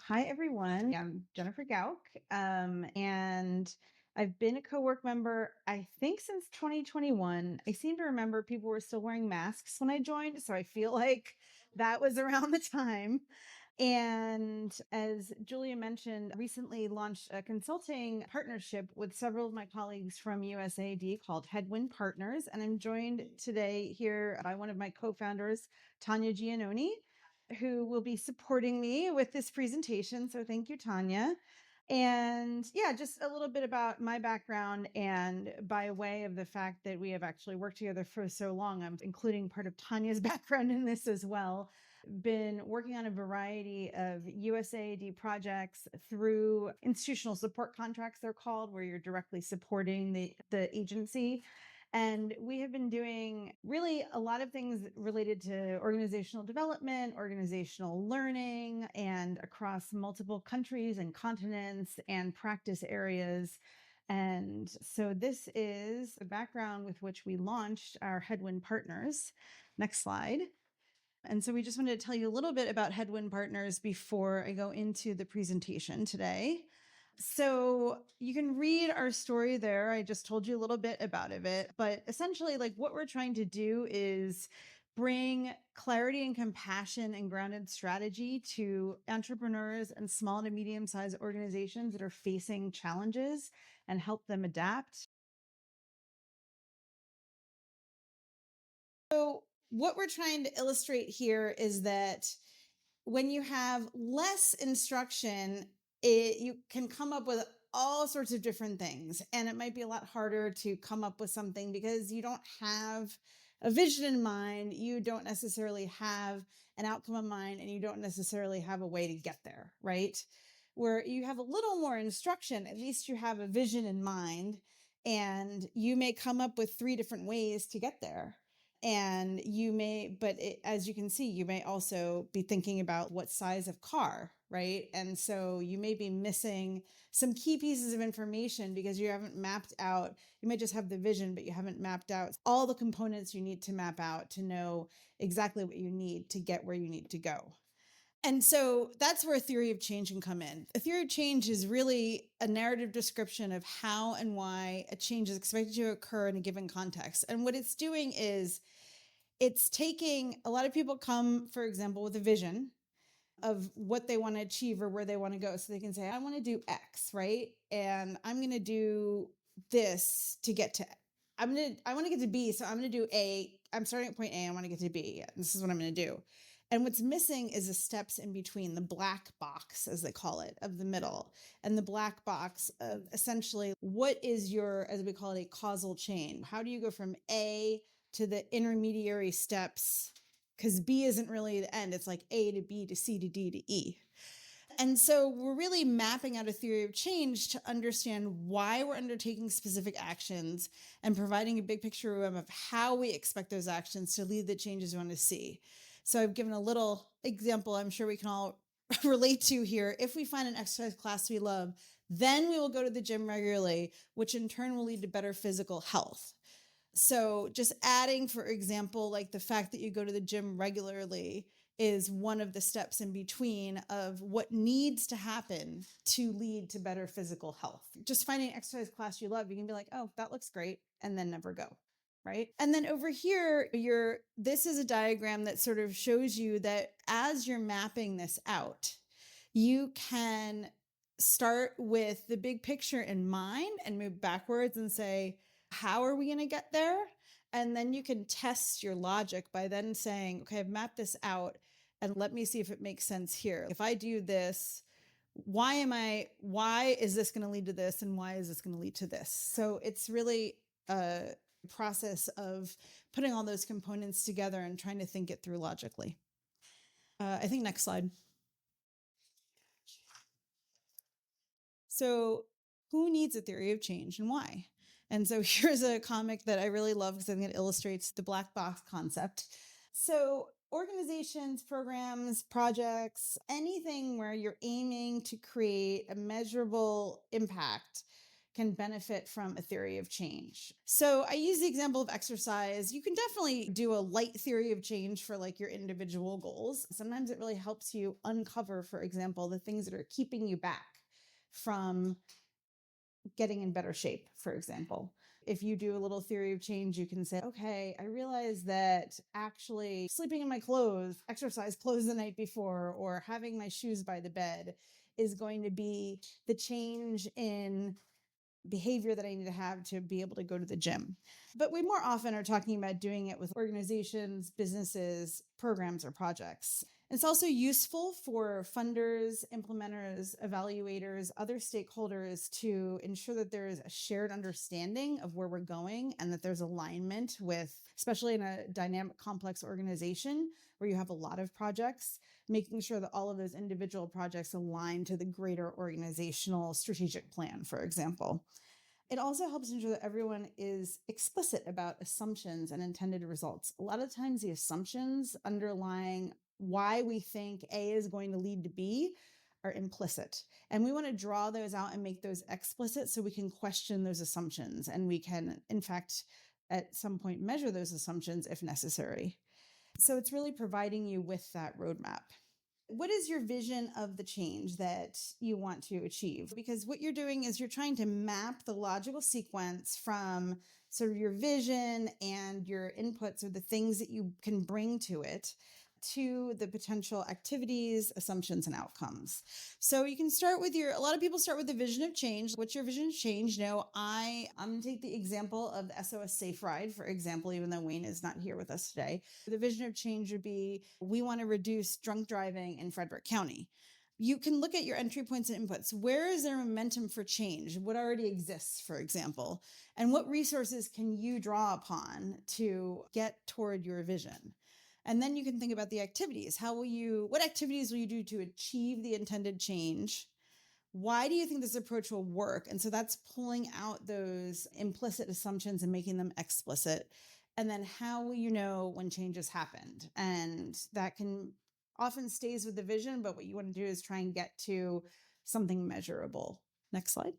Hi, everyone. I'm Jennifer Gauck, and I've been a co-work member, I think, since 2021. I seem to remember people were still wearing masks when I joined, so I feel like that was around the time. And as Julia mentioned, recently launched a consulting partnership with several of my colleagues from USAID called Headwind Partners. And I'm joined today here by one of my co-founders, Tanya Giannoni, who will be supporting me with this presentation. So thank you, Tanya. And yeah, just a little bit about my background, and by way of the fact that we have actually worked together for so long, I'm including part of Tanya's background in this as well. Been working on a variety of USAID projects through institutional support contracts, they're called, where you're directly supporting the agency. And we have been doing really a lot of things related to organizational development, organizational learning, and across multiple countries and continents and practice areas. And so this is the background with which we launched our Headwind Partners. Next slide. And so we just wanted to tell you a little bit about Headwind Partners before I go into the presentation today. So you can read our story there. I just told you a little bit about it, but essentially, like, what we're trying to do is bring clarity and compassion and grounded strategy to entrepreneurs and small to medium-sized organizations that are facing challenges and help them adapt. So what we're trying to illustrate here is that when you have less instruction, you can come up with all sorts of different things. And it might be a lot harder to come up with something because you don't have a vision in mind. You don't necessarily have an outcome in mind, and you don't necessarily have a way to get there, right? Where you have a little more instruction, at least you have a vision in mind, and you may come up with 3 different ways to get there. And you may, but as you can see, you may also be thinking about what size of car, right? And so you may be missing some key pieces of information because you haven't mapped out, you might just have the vision, but you haven't mapped out all the components you need to map out to know exactly what you need to get where you need to go. And so that's where a theory of change can come in. A theory of change is really a narrative description of how and why a change is expected to occur in a given context. And what it's doing is it's taking, a lot of people come, for example, with a vision of what they want to achieve or where they want to go. So they can say, I want to do X, right? And I'm going to do this to get to, I want to get to B. So I'm going to do A. I'm starting at point A. I want to get to B. And this is what I'm going to do. And what's missing is the steps in between, the black box, as they call it, of the middle. And the black box of essentially what is your, as we call it, a causal chain. How do you go from A to the intermediary steps? Because B isn't really the end. It's like A to B to C to D to E. And so we're really mapping out a theory of change to understand why we're undertaking specific actions and providing a big picture of how we expect those actions to lead the changes we want to see. So I've given a little example I'm sure we can all relate to here. If we find an exercise class we love, then we will go to the gym regularly, which in turn will lead to better physical health. So just adding, for example, like the fact that you go to the gym regularly is one of the steps in between of what needs to happen to lead to better physical health. Just finding an exercise class you love, you can be like, oh, that looks great, and then never go. Right. And then over here, this is a diagram that sort of shows you that as you're mapping this out, you can start with the big picture in mind and move backwards and say, how are we going to get there? And then you can test your logic by then saying, okay, I've mapped this out and let me see if it makes sense here. If I do this, why is this going to lead to this? And why is this going to lead to this? So it's really a process of putting all those components together and trying to think it through logically. I think next slide. So who needs a theory of change and why? And so here's a comic that I really love because I think it illustrates the black box concept. So organizations, programs, projects, anything where you're aiming to create a measurable impact, can benefit from a theory of change. So I use the example of exercise. You can definitely do a light theory of change for like your individual goals. Sometimes it really helps you uncover, for example, the things that are keeping you back from getting in better shape, for example. If you do a little theory of change, you can say, okay, I realize that actually sleeping in my clothes, exercise clothes the night before, or having my shoes by the bed is going to be the change in behavior that I need to have to be able to go to the gym. But we more often are talking about doing it with organizations, businesses, programs, or projects. It's also useful for funders, implementers, evaluators, other stakeholders to ensure that there is a shared understanding of where we're going and that there's alignment with, especially in a dynamic, complex organization where you have a lot of projects, making sure that all of those individual projects align to the greater organizational strategic plan, for example. It also helps ensure that everyone is explicit about assumptions and intended results. A lot of times, the assumptions underlying why we think A is going to lead to B are implicit. And we want to draw those out and make those explicit so we can question those assumptions and we can, in fact, at some point measure those assumptions if necessary. So it's really providing you with that roadmap. What is your vision of the change that you want to achieve? Because what you're doing is you're trying to map the logical sequence from sort of your vision and your inputs or the things that you can bring to it to the potential activities, assumptions, and outcomes. So you can start with a lot of people start with the vision of change. What's your vision of change? I'm going to take the example of the SOS Safe Ride, for example, even though Wayne is not here with us today. The vision of change would be, we want to reduce drunk driving in Frederick County. You can look at your entry points and inputs. Where is there momentum for change? What already exists, for example? And what resources can you draw upon to get toward your vision? And then you can think about the activities. What activities will you do to achieve the intended change? Why do you think this approach will work? And so that's pulling out those implicit assumptions and making them explicit. And then how will you know when change has happened? And that can often stays with the vision, but what you want to do is try and get to something measurable. Next slide.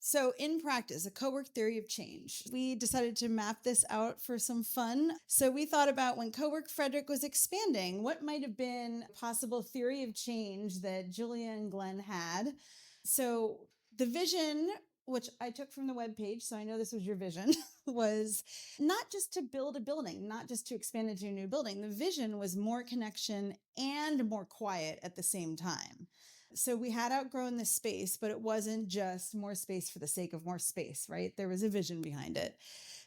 So in practice, a co-work theory of change. We decided to map this out for some fun. So we thought about when Co-work Frederick was expanding, what might have been a possible theory of change that Julia and Glenn had. So the vision, which I took from the webpage, so I know this was your vision, was not just to build a building, not just to expand into a new building. The vision was more connection and more quiet at the same time. So we had outgrown the space, but it wasn't just more space for the sake of more space, right? There was a vision behind it.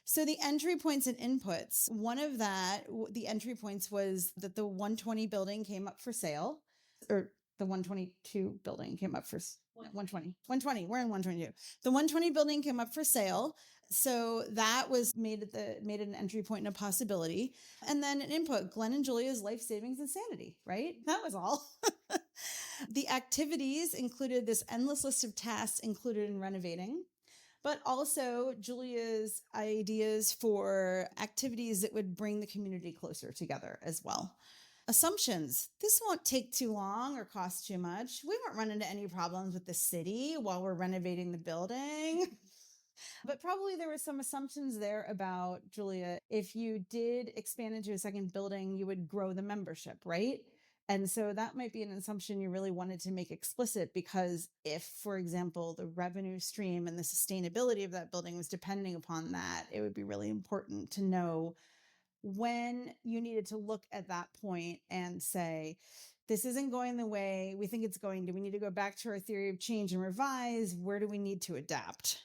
So the entry points and inputs, the entry points was that the 120 building came up for sale, or the 122 building came up for 120. We're in 122. The 120 building came up for sale. So that was made an entry point and a possibility. And then an input, Glenn and Julia's life savings and sanity, right? That was all. The activities included this endless list of tasks included in renovating, but also Julia's ideas for activities that would bring the community closer together as well. Assumptions. This won't take too long or cost too much. We won't run into any problems with the city while we're renovating the building. But probably there were some assumptions there about, Julia, if you did expand into a second building, you would grow the membership, right? And so that might be an assumption you really wanted to make explicit, because if, for example, the revenue stream and the sustainability of that building was depending upon that, it would be really important to know when you needed to look at that point and say, this isn't going the way we think it's going to. We need to go back to our theory of change and revise. Where do we need to adapt?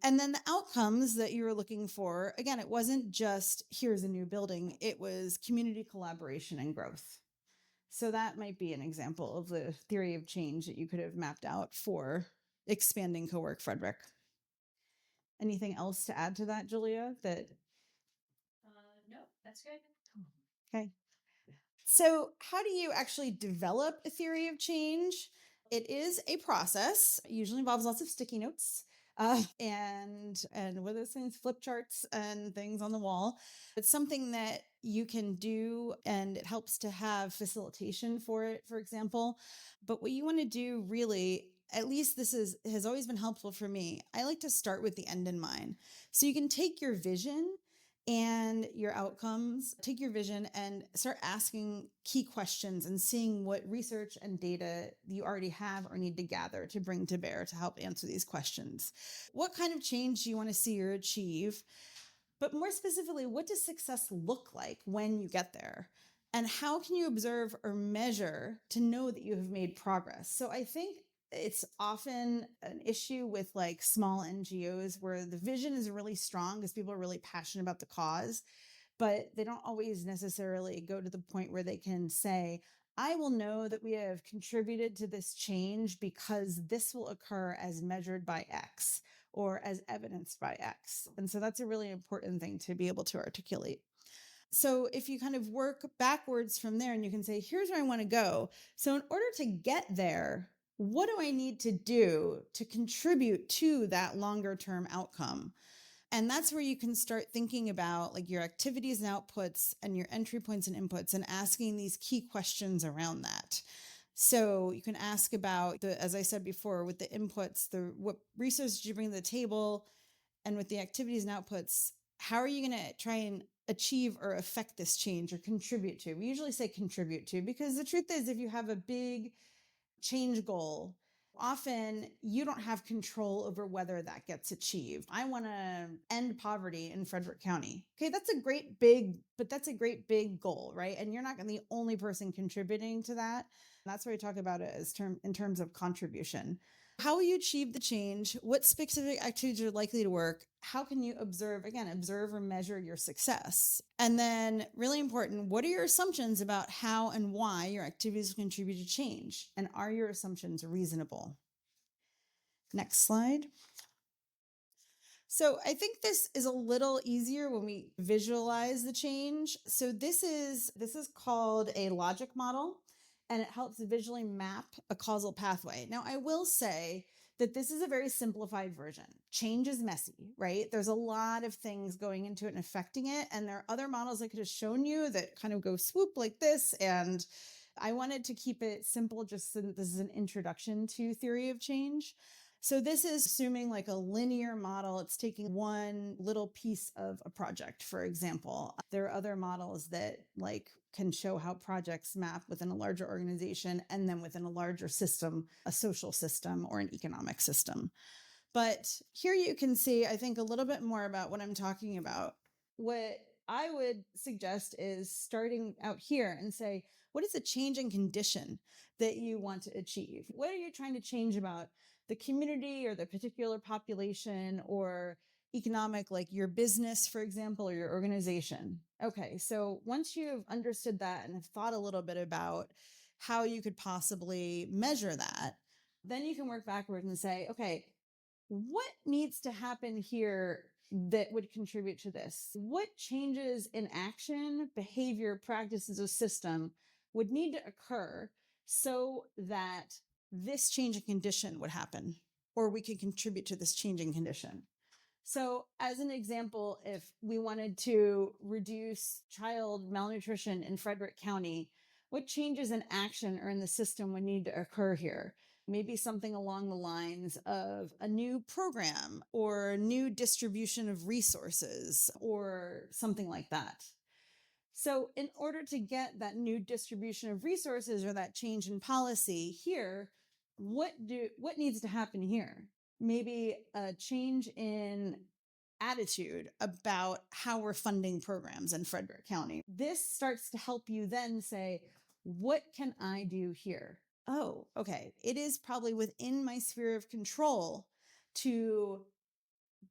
And then the outcomes that you were looking for, again, it wasn't just here's a new building, it was community collaboration and growth. So that might be an example of the theory of change that you could have mapped out for expanding Co-work Frederick. Anything else to add to that, Julia? No, that's good. Okay. So how do you actually develop a theory of change? It is a process. It usually involves lots of sticky notes. And what are those things, flip charts and things on the wall. It's something that you can do, and it helps to have facilitation for it, for example. But what you want to do really at least has always been helpful for me. I like to start with the end in mind. So you can take your vision and your outcomes, take your vision and start asking key questions and seeing what research and data you already have or need to gather to bring to bear to help answer these questions. What kind of change do you want to see or achieve? But more specifically, what does success look like when you get there? And how can you observe or measure to know that you have made progress? So I think it's often an issue with like small NGOs where the vision is really strong because people are really passionate about the cause, but they don't always necessarily go to the point where they can say, I will know that we have contributed to this change because this will occur as measured by X or as evidenced by X. And so that's a really important thing to be able to articulate. So if you kind of work backwards from there and you can say, here's where I want to go. So in order to get there, what do I need to do to contribute to that longer term outcome? And that's where you can start thinking about like your activities and outputs and your entry points and inputs and asking these key questions around that. So you can ask about as I said before, with the inputs, what resources did you bring to the table? And with the activities and outputs, how are you going to try and achieve or affect this change or contribute to? We usually say contribute to, because the truth is, if you have a big change goal, often you don't have control over whether that gets achieved. I want to end poverty in Frederick County. Okay, that's a great big goal, right? And you're not going to be the only person contributing to that. That's why we talk about it in terms of contribution. How will you achieve the change? What specific activities are likely to work? How can you observe or measure your success? And then really important, what are your assumptions about how and why your activities will contribute to change? And are your assumptions reasonable? Next slide. So I think this is a little easier when we visualize the change. So this is called a logic model, and it helps visually map a causal pathway. Now, I will say that this is a very simplified version. Change is messy, right? There's a lot of things going into it and affecting it. And there are other models I could have shown you that kind of go swoop like this. And I wanted to keep it simple, just so that this is an introduction to theory of change. So this is assuming like a linear model. It's taking one little piece of a project, for example. There are other models that like can show how projects map within a larger organization and then within a larger system, a social system or an economic system. But here you can see, I think, a little bit more about what I'm talking about. What I would suggest is starting out here and say, what is the change in condition that you want to achieve? What are you trying to change about the community or the particular population or economic, like your business, for example, or your organization? Okay, so once you've understood that and have thought a little bit about how you could possibly measure that, then you can work backward and say, okay, what needs to happen here that would contribute to this? What changes in action, behavior, practices, or system would need to occur so that this change in condition would happen, or we could contribute to this changing condition? So as an example, if we wanted to reduce child malnutrition in Frederick County, what changes in action or in the system would need to occur here? Maybe something along the lines of a new program or new distribution of resources or something like that. So in order to get that new distribution of resources or that change in policy here, what needs to happen here? Maybe a change in attitude about how we're funding programs in Frederick County. This starts to help you then say, what can I do here? Oh, okay. It is probably within my sphere of control to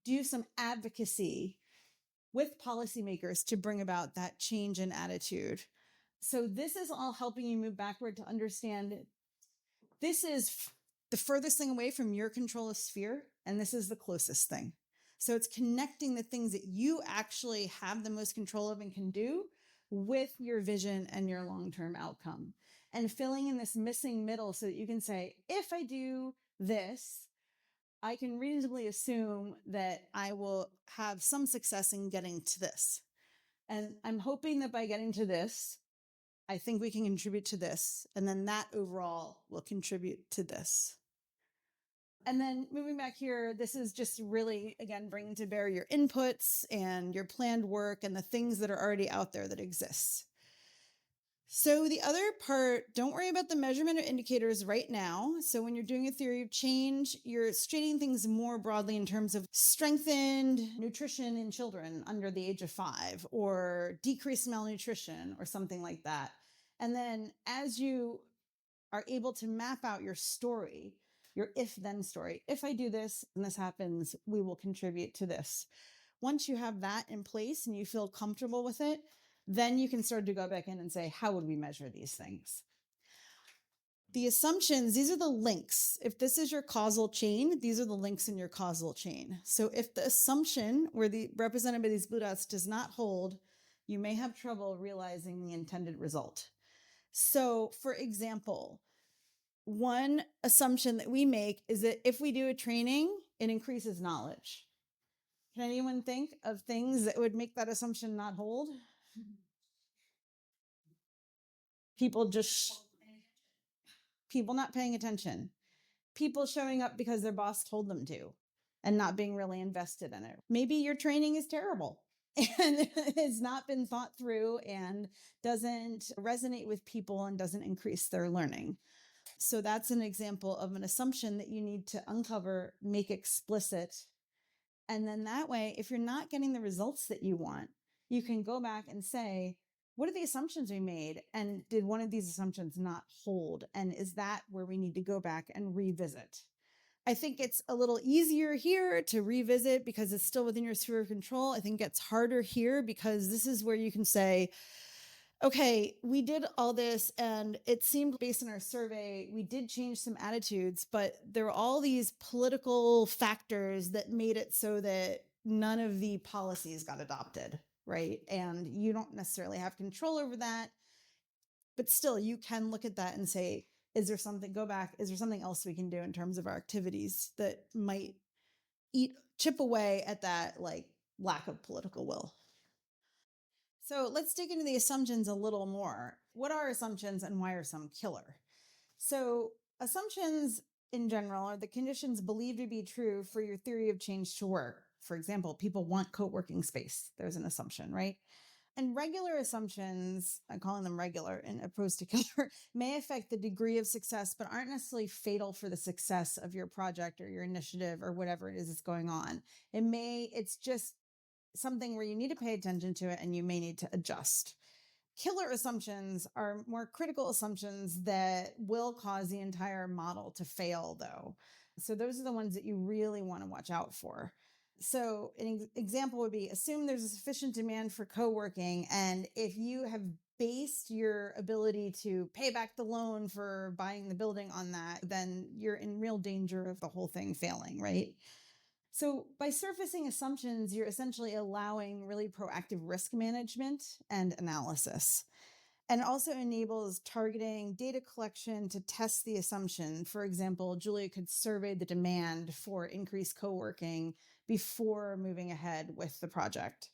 do some advocacy with policymakers to bring about that change in attitude. So this is all helping you move backward to understand this is the furthest thing away from your control sphere, and this is the closest thing. So it's connecting the things that you actually have the most control of and can do with your vision and your long-term outcome, and filling in this missing middle so that you can say, if I do this, I can reasonably assume that I will have some success in getting to this. And I'm hoping that by getting to this, I think we can contribute to this. And then that overall will contribute to this. And then moving back here, this is just really, again, bringing to bear your inputs and your planned work and the things that are already out there that exist. So the other part, don't worry about the measurement or indicators right now. So when you're doing a theory of change, you're stating things more broadly in terms of strengthened nutrition in children under the age of 5 or decreased malnutrition or something like that. And then as you are able to map out your story, your if-then story, if I do this and this happens, we will contribute to this. Once you have that in place and you feel comfortable with it, then you can start to go back in and say, how would we measure these things? The assumptions, these are the links. If this is your causal chain, these are the links in your causal chain. So if the assumption where the represented by these blue dots does not hold, you may have trouble realizing the intended result. So for example, one assumption that we make is that if we do a training, it increases knowledge. Can anyone think of things that would make that assumption not hold? People just, people not paying attention, people showing up because their boss told them to and not being really invested in it. Maybe your training is terrible and it's not been thought through and doesn't resonate with people and doesn't increase their learning. So that's an example of an assumption that you need to uncover, make explicit. And then that way, if you're not getting the results that you want, you can go back and say, what are the assumptions we made? And did one of these assumptions not hold? And is that where we need to go back and revisit? I think it's a little easier here to revisit because it's still within your sphere of control. I think it's harder here because this is where you can say, okay, we did all this and it seemed based on our survey, we did change some attitudes, but there were all these political factors that made it so that none of the policies got adopted, right? And you don't necessarily have control over that, but still you can look at that and say, is there something, go back, is there something else we can do in terms of our activities that might chip away at that like lack of political will? So let's dig into the assumptions a little more. What are assumptions and why are some killer? So assumptions in general are the conditions believed to be true for your theory of change to work. For example, people want co-working space. There's an assumption, right? And regular assumptions, I'm calling them regular and opposed to killer, may affect the degree of success, but aren't necessarily fatal for the success of your project or your initiative or whatever it is that's going on. It's just something where you need to pay attention to it and you may need to adjust. Killer assumptions are more critical assumptions that will cause the entire model to fail, though. So those are the ones that you really want to watch out for. So an example would be assume there's a sufficient demand for co-working. And if you have based your ability to pay back the loan for buying the building on that, then you're in real danger of the whole thing failing, right? So by surfacing assumptions, you're essentially allowing really proactive risk management and analysis. And it also enables targeting data collection to test the assumption. For example, Julia could survey the demand for increased co-working before moving ahead with the project.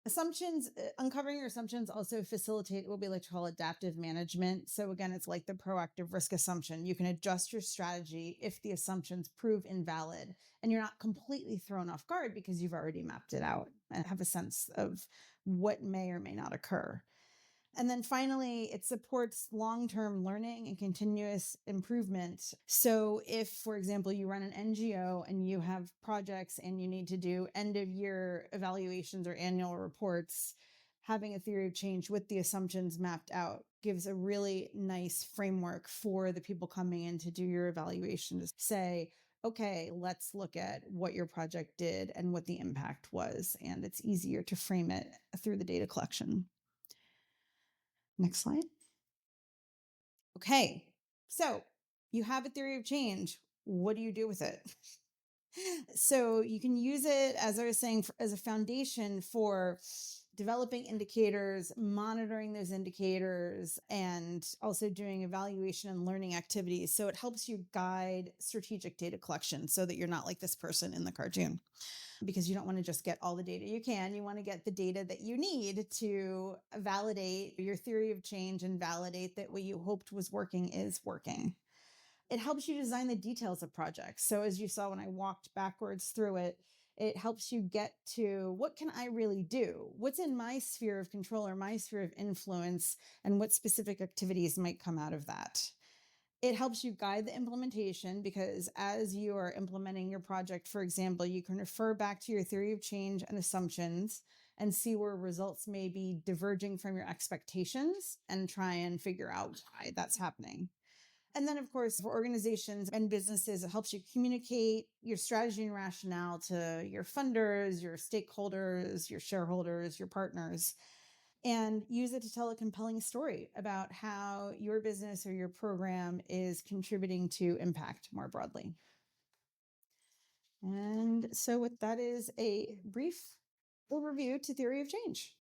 Assumptions, uncovering your assumptions also facilitate what we like to call adaptive management. So again, it's like the proactive risk assumption. You can adjust your strategy if the assumptions prove invalid and you're not completely thrown off guard because you've already mapped it out and have a sense of what may or may not occur. And then finally, it supports long-term learning and continuous improvement. So if, for example, you run an NGO and you have projects and you need to do end-of-year evaluations or annual reports, having a theory of change with the assumptions mapped out gives a really nice framework for the people coming in to do your evaluation to say, okay, let's look at what your project did and what the impact was. And it's easier to frame it through the data collection. Next slide. Okay, so you have a theory of change. What do you do with it? So you can use it, as I was saying, as a foundation for developing indicators, monitoring those indicators, and also doing evaluation and learning activities. So it helps you guide strategic data collection so that you're not like this person in the cartoon, because you don't want to just get all the data you can. You want to get the data that you need to validate your theory of change and validate that what you hoped was working is working. It helps you design the details of projects. So as you saw when I walked backwards through it, it helps you get to what can I really do? What's in my sphere of control or my sphere of influence, and what specific activities might come out of that? It helps you guide the implementation because as you are implementing your project, for example, you can refer back to your theory of change and assumptions and see where results may be diverging from your expectations and try and figure out why that's happening. And then, of course, for organizations and businesses, it helps you communicate your strategy and rationale to your funders, your stakeholders, your shareholders, your partners, and use it to tell a compelling story about how your business or your program is contributing to impact more broadly. And so, with that is a brief overview to theory of change.